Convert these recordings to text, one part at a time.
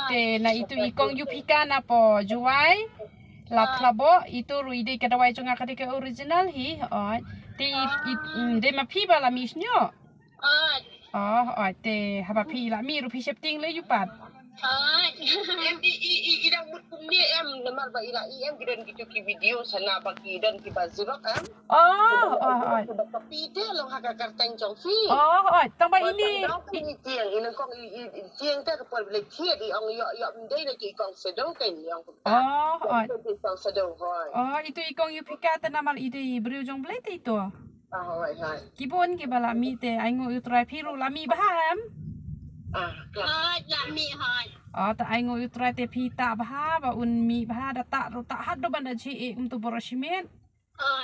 Te na itu ikong yupika na po juai. Latlabo itu ruide kadawai junga kadike original hi. Te de mapi bala misnyo. Te haba pi la mi rupi shifting le yupat. Idang butum ni namar ba ila gidan gitu ki video sana bagi dan ki bazurok tapi dia long haka karteng jong fi tang ba ini tiang ina kong tiang ta ko le tiet I ong yo mdei na ki kong sedong kan yang kong sedong itu ikong yupika ta namal ide brio jong blete itu hoi kibon ki bala mi te aingo utrai phiru la mi baham lami hai ta aingo utrai te pita bah ba un mi bah da ta ro ta haddo banda ji tu boroshimen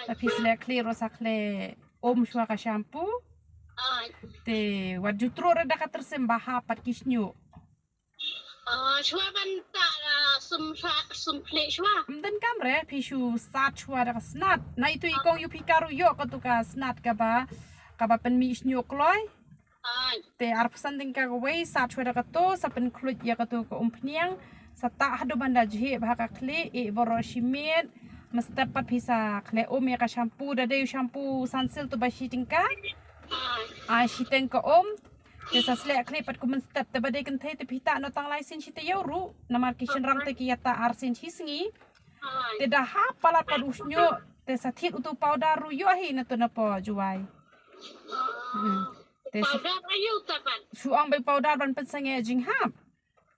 ta pisle clear ro sakle om shwa ka shampoo te wajutro re da ka tersembah pat kisnyu shwa ban ta sum ple shwa mden kamre pishu sat shwa da snat na itu ikong yupikaru yo ka tu ka snat ka ba pen mi snyu kloi te arpsan tingka wei sat shwa da ka to sa pen klut ya ka tu ko umpniang sa ta hado banda ji bah ka kle boroshimen mestepat bisa kle om ya ka shampoo da de shampoo sunsilk tu ba shi tingka shi tingka om Desa selek klipat ku menstep te badai kan te pita no tang lai sin chite yoru namar kishin rang te kiyata arsin hisngi te dah palat padusnyo te sathit utu powder ru yo hi na to na po juai te powder ayu tapan suang bai powder ban pensange jing hap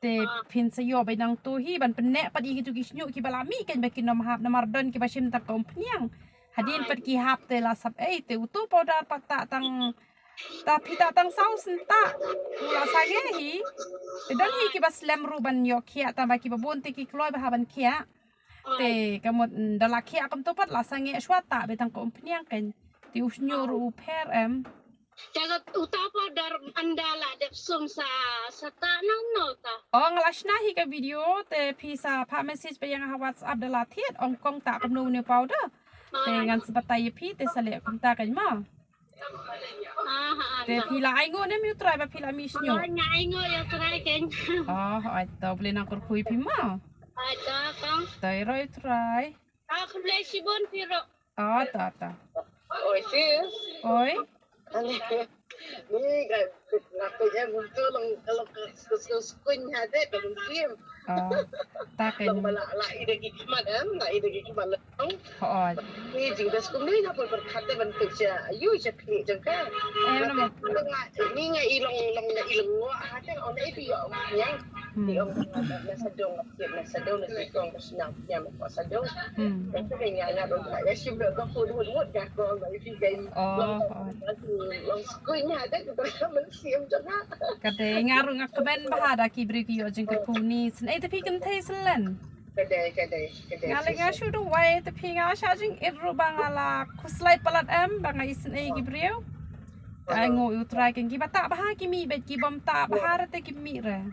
te pin sayo bai nang tu hi ban penek pad i gitu kisnyu ki balami kan bakin nom hap namar don ki bashim tak kompnyang hadin pad ki hap te la sap te utu powder patta tang tapi tak tang saus entah mula sage hi dan hi ki bas lem ruban yo kia tambah ki babon te ki kloi bahaban kia te kamot dalakia kam topat la sange swata betang ko umpniang kan ti usnyo ru per jaga utapa dar andala dep sum sa tanang no ta ngalashna hi ka video te pisa pa message pe yang ha WhatsApp dala thiet ong kong ta kam no ne powder te ngan sebatai pi te sale kam ta kan ma te pila aingo ne mi try ba pila mi snyo nya aingo ya try ken ai to boleh nak kui pi ma ada kang tai roi try aku beli sibon piro ta oi sis oi ni kan aku je muncul kalau ke ada dalam film ta kan la ide ki kimat la ide ki kimat long ni jing das kum ni apa berkata ban kerja ayu je kli jengka ni ngai ilong wa ada on itu yo yang di om na sadong na sikong senang yang ko sadong itu kayaknya dong ya sim ko hud ka ko mai fi kai long skunya ada kita mensiam jengka kate ngaru ngakben bahada ki bri ki yo jeng ka kuni sen ai tapi kan thai selen kedai ngale ngashu do wai tapi ngasha jing irru bangala kuslai palat banga isen ai ki brio ai ngo utrai kan ki bata bah ki mi bet ki bom ta bahar te ki mi re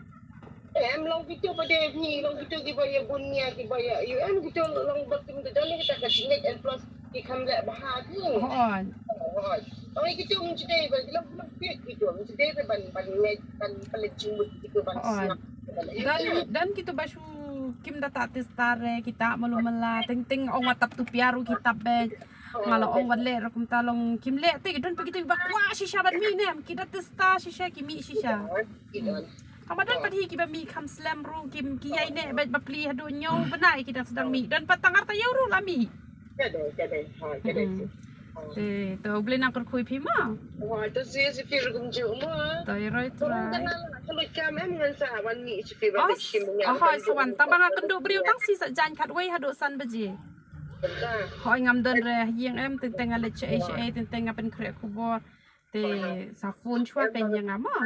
long video pada ni long video ki baya bunya ki baya gitu long bertim de dalam kita kasih net and plus ki kamla bahar ni orang gitu mencedai long gitu mencedai ban net ban pelejut gitu ban dan kita basu kim data testare kita malumala ting ong watap tu piaru kita be ngalo ong wale rakum talong kim le te don begitu bakwa shisha ban mi nem kita testa shisha ki mi shisha Kamadan padi ki ba mi kam slam ru kim ki yai ne ba pli hadu nyo benai kita sedang mi dan patang arta yauru lami kedai te to boleh nak kui pi ma wah tu si fir gum ju ma to right kalau kami ngan sa wan mi si fir ba kim nya sawan tang bang akan do beriu tang si sa jan khat wei hadu san baji hoi ngam don re yang tentang ale che tentang apen kre kubor te sa phone chwa pen yang ama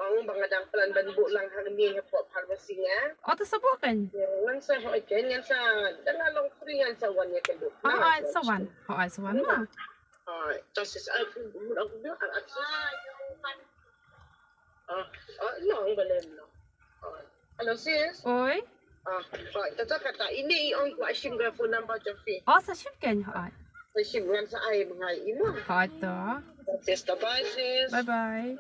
ong bangadang plan ban bu lang hang mi ngapot pharmacy nga to sabok kan ngan sa hoi ken ngan sa danga long kringan sa wan ya kedu sawan ma Tosis aku bilang no belum no. Halo sis. Oi. Tata kata ini on ku asim ga phone number Jofi. Sa ship kan hai. Asim ngan sa ai mengai imo. Hai to. Sis bye sis. Bye bye.